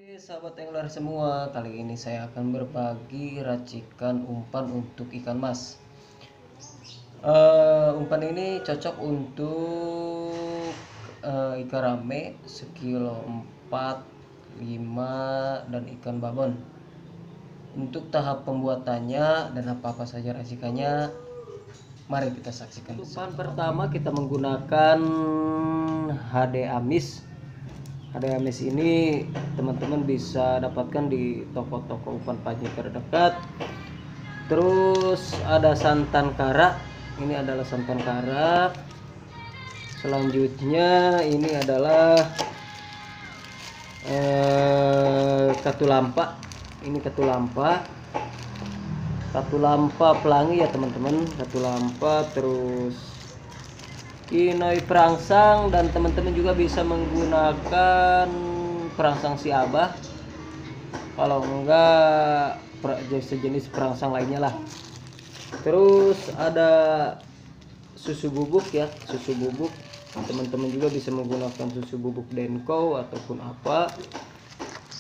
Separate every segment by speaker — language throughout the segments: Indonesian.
Speaker 1: Sahabat angler semua, kali ini saya akan berbagi racikan umpan untuk ikan mas. Umpan ini cocok untuk ikan rame sekilo 4, 5 dan ikan babon. Untuk tahap pembuatannya dan apa-apa saja racikannya, mari kita saksikan. Umpan pertama kita menggunakan HD Amis. HD Amis ini teman-teman bisa dapatkan di toko-toko umpan pancing terdekat. Terus ada santan kara, ini adalah santan kara. Selanjutnya ini adalah katulampa. Ini katulampa pelangi ya teman-teman, katulampa. Terus kinoi perangsang, dan teman-teman juga bisa menggunakan perangsang si abah, kalau enggak sejenis perangsang lainnya lah. Terus ada susu bubuk ya, susu bubuk. Teman-teman juga bisa menggunakan susu bubuk Denko ataupun apa.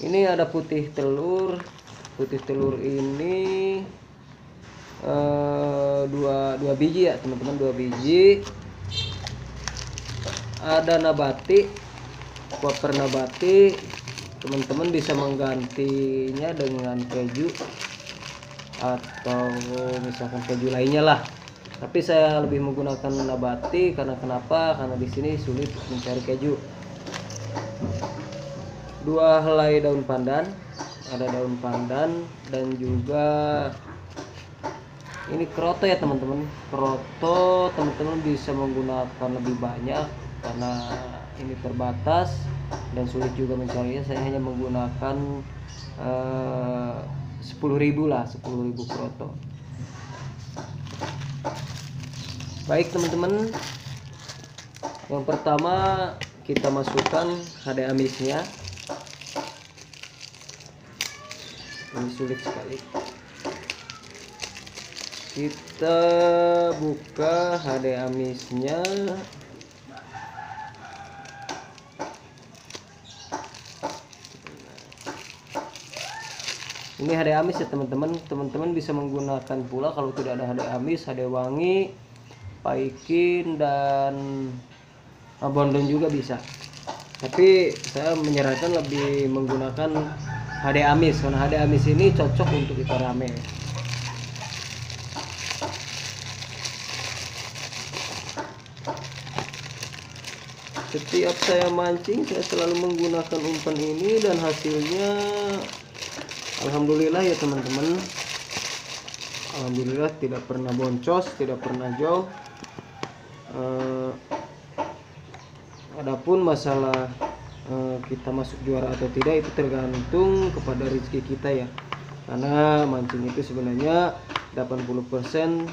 Speaker 1: Ini ada putih telur. Putih telur ini dua biji ya teman-teman, 2 biji. Ada nabati, wafer nabati. Teman-teman bisa menggantinya dengan keju atau misalkan keju lainnya lah. Tapi saya lebih menggunakan nabati karena kenapa? Karena di sini sulit mencari keju. 2 helai daun pandan, ada daun pandan, dan juga ini kroto ya teman-teman. Kroto teman-teman bisa menggunakan lebih banyak karena ini terbatas dan sulit juga mencarinya. Saya hanya menggunakan 10.000 lah, 10.000 kroto. Baik teman-teman, yang pertama kita masukkan HD Amisnya. Ini sulit sekali. Kita buka HD Amisnya. Ini HD Amis ya teman-teman. Teman-teman bisa menggunakan pula kalau tidak ada HD Amis, HD Wangi, Paikin, dan Bondon juga bisa. Tapi saya menyarankan lebih menggunakan HD Amis karena HD Amis ini cocok untuk ikan rame. Setiap saya mancing saya selalu menggunakan umpan ini dan hasilnya alhamdulillah ya teman-teman. Alhamdulillah tidak pernah boncos, tidak pernah jauh. Adapun masalah kita masuk juara atau tidak itu tergantung kepada rezeki kita ya. Karena mancing itu sebenarnya 80%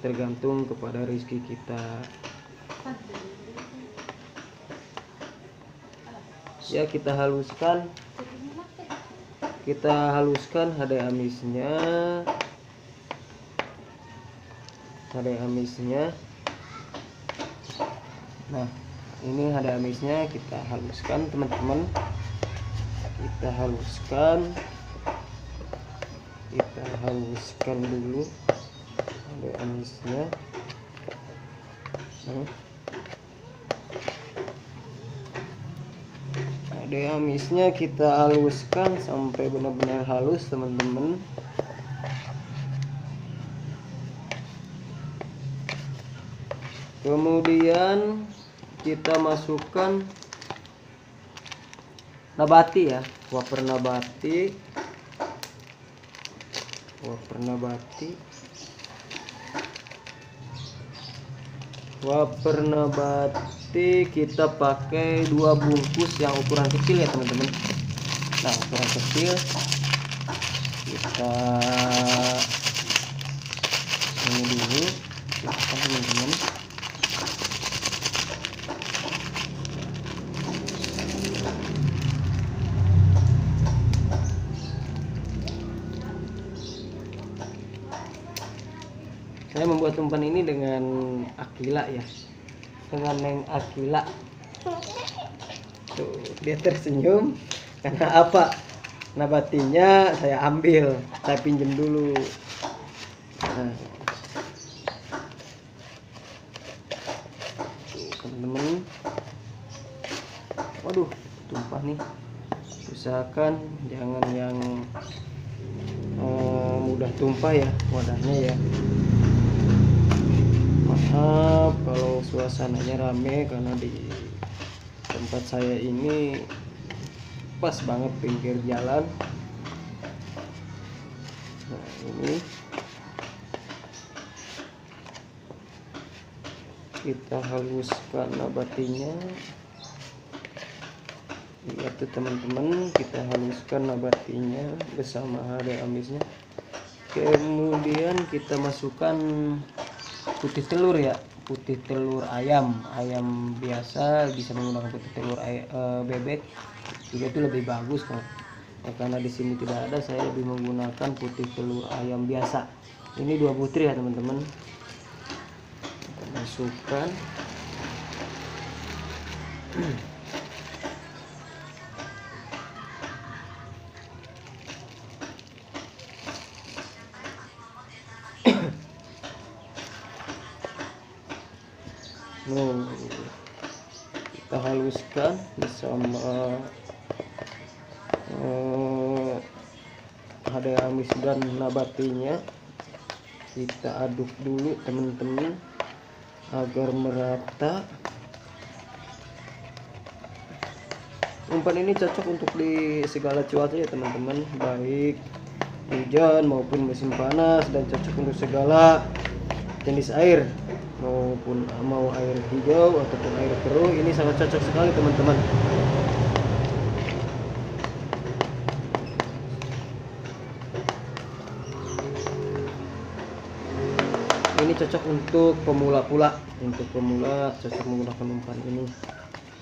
Speaker 1: tergantung kepada rezeki kita. Ya, kita haluskan HD Amisnya. Nah, ini HD Amisnya kita haluskan teman-teman. Kita haluskan dulu HD Amisnya. HD Amisnya kita haluskan sampai benar-benar halus teman-teman. Kemudian kita masukkan nabati ya, wafer nabati. Wafer nabati kita pakai 2 bungkus yang ukuran kecil ya teman-teman. Nah, ukuran kecil kita ini dulu, silakan teman-teman. Saya membuat umpan ini dengan Akila ya, dengan Neng Akila. Tuh, dia tersenyum karena apa? nabatinya saya ambil, saya pinjam dulu. Nah, teman-teman, waduh tumpah nih, usahakan jangan yang mudah tumpah ya wadahnya ya. Maaf kalau suasananya rame karena di tempat saya ini pas banget pinggir jalan. Nah, ini kita haluskan nabatinya. Lihat tuh teman-teman, kita haluskan nabatinya bersama ada amisnya. Kemudian kita masukkan putih telur ya, putih telur ayam biasa, bisa menggunakan putih telur bebek juga itu lebih bagus kan. Nah, karena di sini tidak ada, saya lebih menggunakan putih telur ayam biasa. Ini 2 butir ya teman-teman. Kita masukkan. Kita haluskan bersama ada amis dan nabatinya. Kita aduk dulu teman-teman agar merata. Umpan ini cocok untuk di segala cuaca ya teman-teman, baik hujan maupun musim panas, dan cocok untuk segala jenis air, maupun mau air hijau ataupun air keruh. Ini sangat cocok sekali teman-teman. Ini cocok untuk pemula pula, cocok menggunakan umpan ini,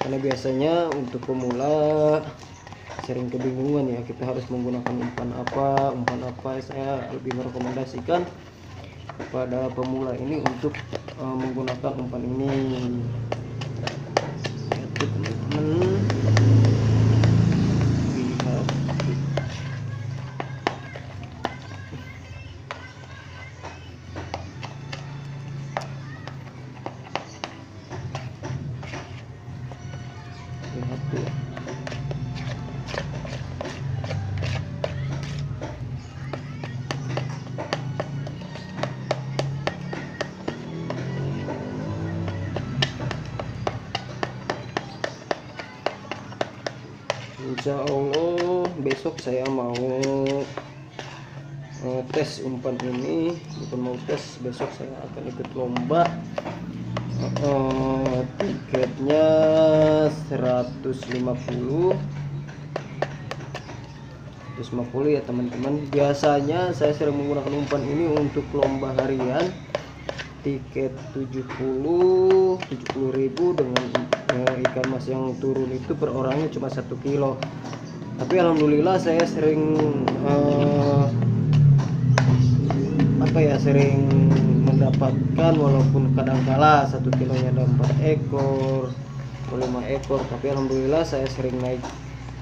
Speaker 1: karena biasanya untuk pemula sering kebingungan ya, kita harus menggunakan umpan apa. Saya lebih merekomendasikan kepada pemula ini untuk menggunakan umpan ini. Lihat teman-teman, lihat. Lihat tuh. Insya Allah besok saya mau tes umpan ini, bukan mau tes, besok saya akan ikut lomba. Tiketnya 150 ya teman-teman. Biasanya saya sering menggunakan umpan ini untuk lomba harian, tiket 70.000 dengan ikan mas yang turun itu per orangnya cuma 1 kilo. Tapi alhamdulillah saya sering sering mendapatkan, walaupun kadang-kala 1 kilonya ada 4 ekor atau 5 ekor, tapi alhamdulillah saya sering naik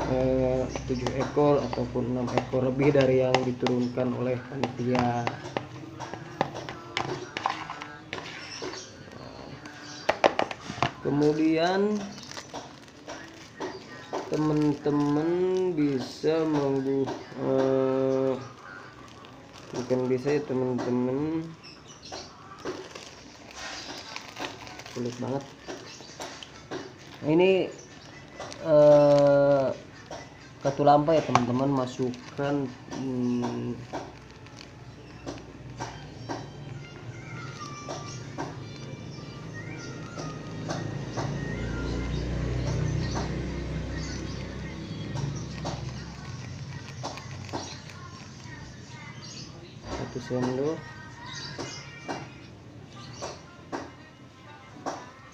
Speaker 1: 7 ekor ataupun 6 ekor lebih dari yang diturunkan oleh panitia. Kemudian teman-teman bisa bukan bisa ya teman-teman, sulit banget. Nah, ini katulampa ya teman-teman, masukkan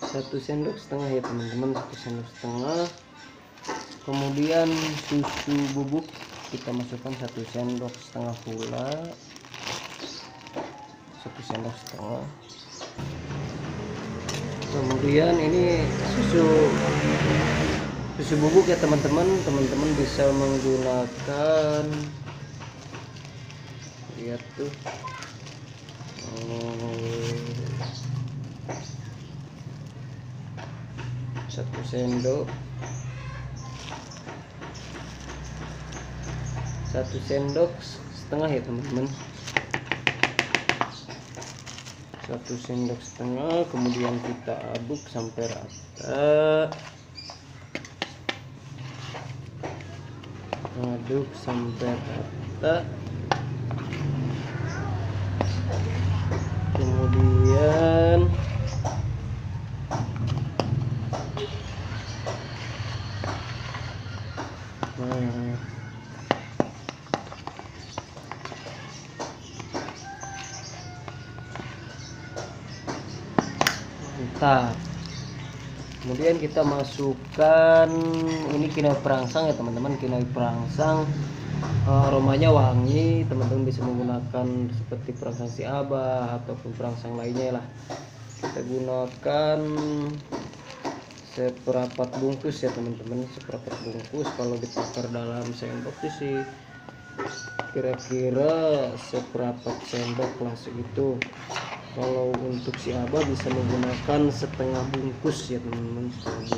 Speaker 1: satu sendok setengah ya teman-teman, 1 sendok setengah. Kemudian susu bubuk kita masukkan 1 sendok setengah pula, 1 sendok setengah. Kemudian ini susu bubuk ya teman-teman. Teman-teman bisa menggunakan, lihat tuh, 1 sendok, 1 sendok setengah ya teman-teman, 1 sendok setengah. Kemudian kita aduk sampai rata, aduk sampai rata. Kemudian mantap. Kemudian kita masukkan ini kinai perangsang ya teman-teman, kinai perangsang. Aromanya wangi, teman-teman bisa menggunakan seperti perangsang si Abah ataupun perangsang lainnya lah. Kita gunakan seperempat bungkus ya teman-teman, seperempat bungkus. Kalau ditakar dalam sendok itu sih kira-kira seperempat sendok lah segitu. Kalau untuk si Abah bisa menggunakan setengah bungkus ya teman-teman, setengah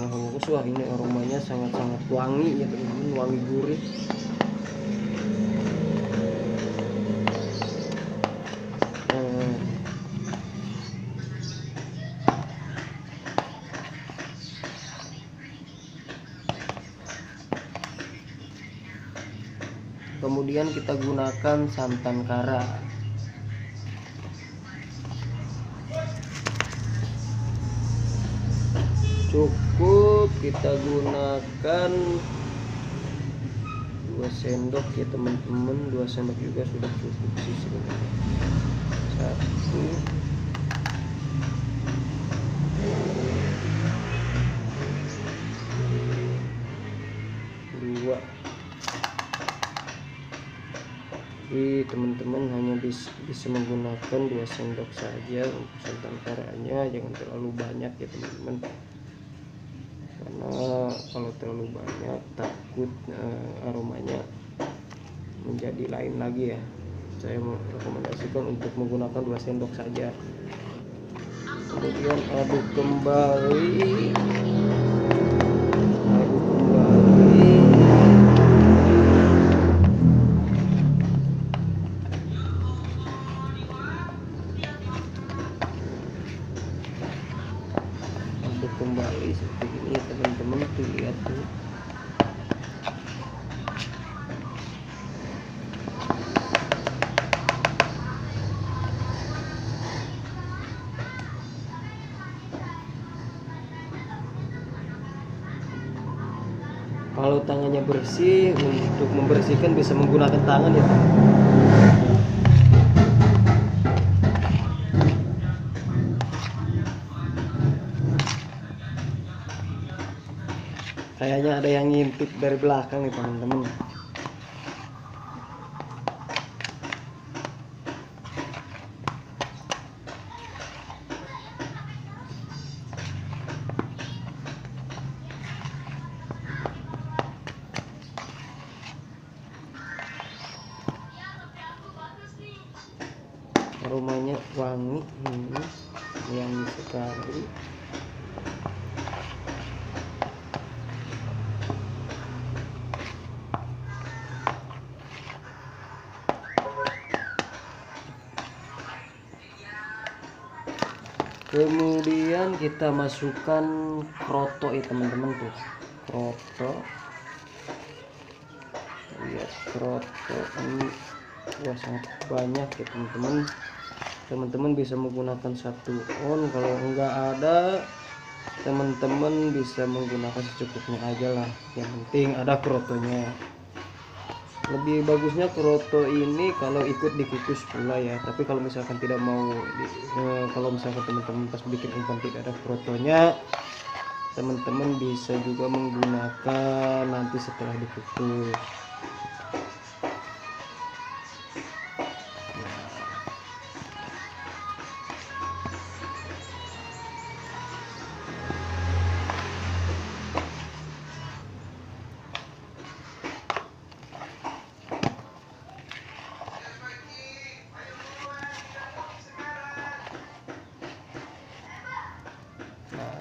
Speaker 1: bungkus. Wah, ini aromanya sangat-sangat wangi ya teman-teman, wangi gurih. Kemudian kita gunakan santan kara. Cukup kita gunakan 2 sendok ya teman-teman, 2 sendok juga sudah cukup sih sebenarnya. 1, 2. Jadi teman-teman hanya bisa menggunakan 2 sendok saja untuk santan karanya, jangan terlalu banyak ya teman-teman, karena kalau terlalu banyak takut aromanya menjadi lain lagi ya. Saya merekomendasikan untuk menggunakan 2 sendok saja. Kemudian aduk kembali, kembali seperti ini ya teman-teman. Tuh lihat tuh, kalau tangannya bersih, untuk membersihkan bisa menggunakan tangan ya teman-teman. Kayaknya ada yang ngintip dari belakang nih teman-teman. Aromanya wangi, wangi sekali. Kemudian kita masukkan kroto ya teman-teman, tuh kroto. Lihat kroto ini, wah sangat banyak ya teman-teman. Teman-teman bisa menggunakan 1 on, kalau enggak ada teman-teman bisa menggunakan secukupnya aja lah, yang penting ada krotonya. Lebih bagusnya kroto ini kalau ikut dikukus pula ya, tapi kalau misalkan tidak mau kalau misalkan teman-teman pas bikin umpan tidak ada krotonya, teman-teman bisa juga menggunakan nanti setelah dikukus.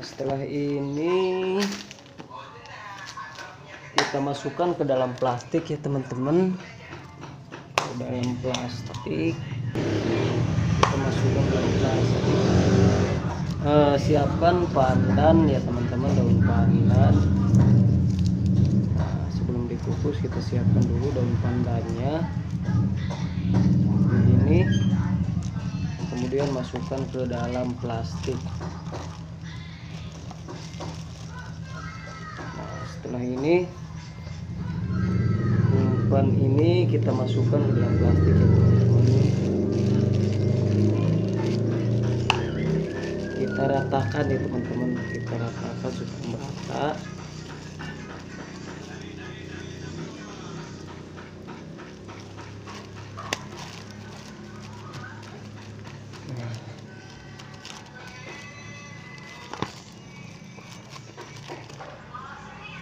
Speaker 1: setelah ini kita masukkan ke dalam plastik ya teman-teman, ke dalam plastik. Kita masukkan ke dalam plastik. Siapkan pandan ya teman-teman, daun pandan. Nah, sebelum dikukus kita siapkan dulu daun pandannya begini, kemudian masukkan ke dalam plastik. Nah, setelah ini umpan ini kita masukkan ke dalam plastik ya teman-teman. Kita ratakan ya teman-teman, kita ratakan supaya merata.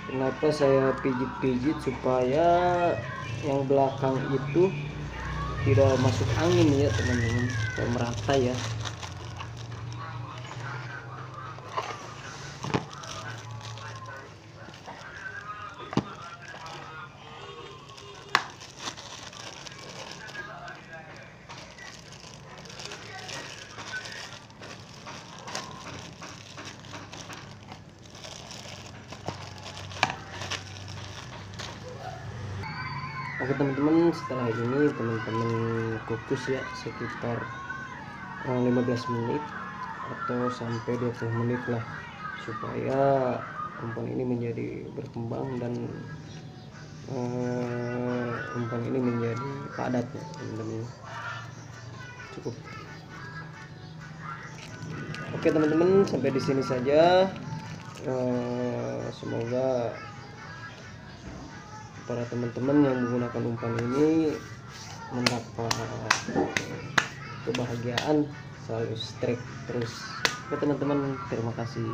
Speaker 1: Kenapa saya pijit-pijit supaya yang belakang itu tidak masuk angin ya teman-teman, supaya merata ya. Oke teman-teman, setelah ini teman-teman kukus ya sekitar 15 menit atau sampai 20 menit lah, supaya umpan ini menjadi berkembang dan umpan ini menjadi padat ya teman-teman. Cukup. Oke teman-teman, sampai di sini saja. Semoga para teman-teman yang menggunakan umpan ini mendapat kebahagiaan, selalu strike terus. Oke teman-teman, terima kasih.